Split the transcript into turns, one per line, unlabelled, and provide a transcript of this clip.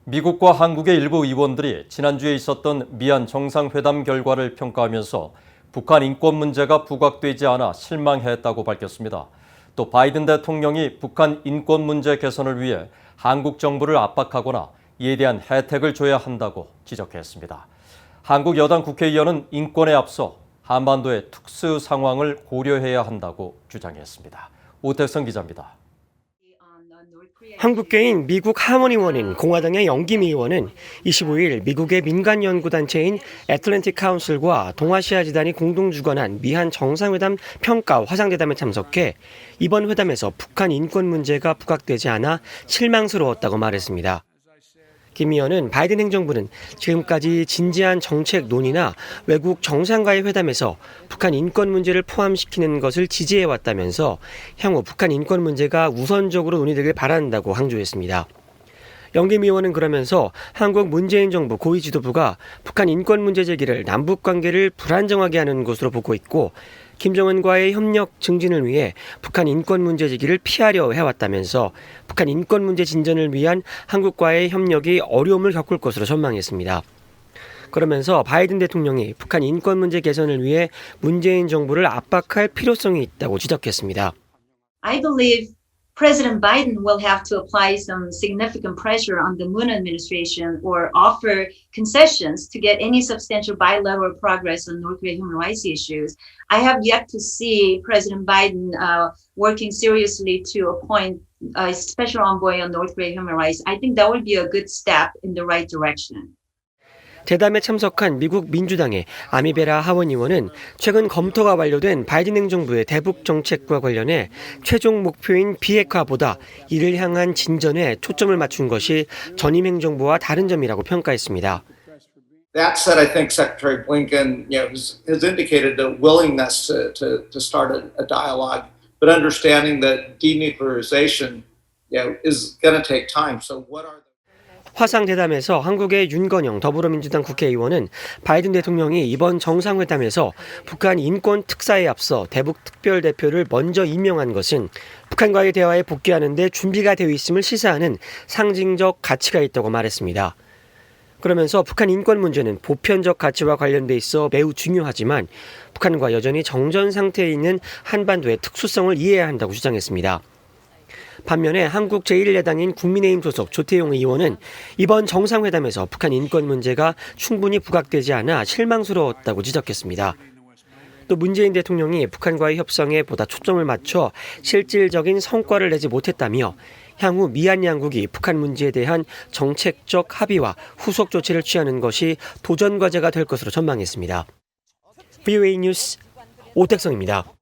미국과 한국의 일부 의원들이 지난주에 있었던 미얀 정상회담 결과를 평가하면서 북한 인권 문제가 부각되지 않아 실망했다고 밝혔습니다. 또 바이든 대통령이 북한 인권 문제 개선을 위해 한국 정부를 압박하거나 이에 대한 혜택을 줘야 한다고 지적했습니다. 한국 여당 국회의원은 인권에 앞서 한반도의 특수 상황을 고려해야 한다고 주장했습니다. 오택성 기자입니다.
한국계인 미국 하모니원인 공화당의 영김 의원은 25일 미국의 민간 연구단체인 애틀랜틱 카운슬과 동아시아 지단이 공동 주관한 미한 정상회담 평가 화상대담에 참석해 이번 회담에서 북한 인권 문제가 부각되지 않아 실망스러웠다고 말했습니다. 김 의원은 바이든 행정부는 지금까지 진지한 정책 논의나 외국 정상과의 회담에서 북한 인권 문제를 포함시키는 것을 지지해왔다면서 향후 북한 인권 문제가 우선적으로 논의되길 바란다고 강조했습니다. 영김 의원은 그러면서 한국 문재인 정부 고위 지도부가 북한 인권 문제 제기를 남북 관계를 불안정하게 하는 것으로 보고 있고 김정은과의 협력 증진을 위해 북한 인권 문제 제기를 피하려 해왔다면서 북한 인권 문제 진전을 위한 한국과의 협력이 어려움을 겪을 것으로 전망했습니다. 그러면서 바이든 대통령이 북한 인권 문제 개선을 위해 문재인 정부를 압박할 필요성이 있다고 지적했습니다.
I believe President Biden will have to apply some significant pressure on the Moon administration or offer concessions to get any substantial bilateral progress on North Korea human rights issues. I have yet to see President Biden working seriously to appoint a special envoy on North Korea human rights. I think that would be a good step in the right direction.
대담에 참석한 미국 민주당의 아미베라 하원 의원은 최근 검토가 완료된 바이든 행정부의 대북 정책과 관련해 최종 목표인 비핵화보다 이를 향한 진전에 초점을 맞춘 것이 전임 행정부와 다른 점이라고 평가했습니다.
That said, I think Secretary Blinken, has indicated a willingness to start a dialogue, but understanding that denuclearization, is going to take time. So what are
화상대담에서 한국의 윤건영 더불어민주당 국회의원은 바이든 대통령이 이번 정상회담에서 북한 인권 특사에 앞서 대북 특별대표를 먼저 임명한 것은 북한과의 대화에 복귀하는 데 준비가 되어 있음을 시사하는 상징적 가치가 있다고 말했습니다. 그러면서 북한 인권 문제는 보편적 가치와 관련돼 있어 매우 중요하지만 북한과 여전히 정전 상태에 있는 한반도의 특수성을 이해해야 한다고 주장했습니다. 반면에 한국 제1야당인 국민의힘 소속 조태용 의원은 이번 정상회담에서 북한 인권 문제가 충분히 부각되지 않아 실망스러웠다고 지적했습니다. 또 문재인 대통령이 북한과의 협상에 보다 초점을 맞춰 실질적인 성과를 내지 못했다며 향후 미얀 양국이 북한 문제에 대한 정책적 합의와 후속 조치를 취하는 것이 도전 과제가 될 것으로 전망했습니다. VOA 뉴스 오택성입니다.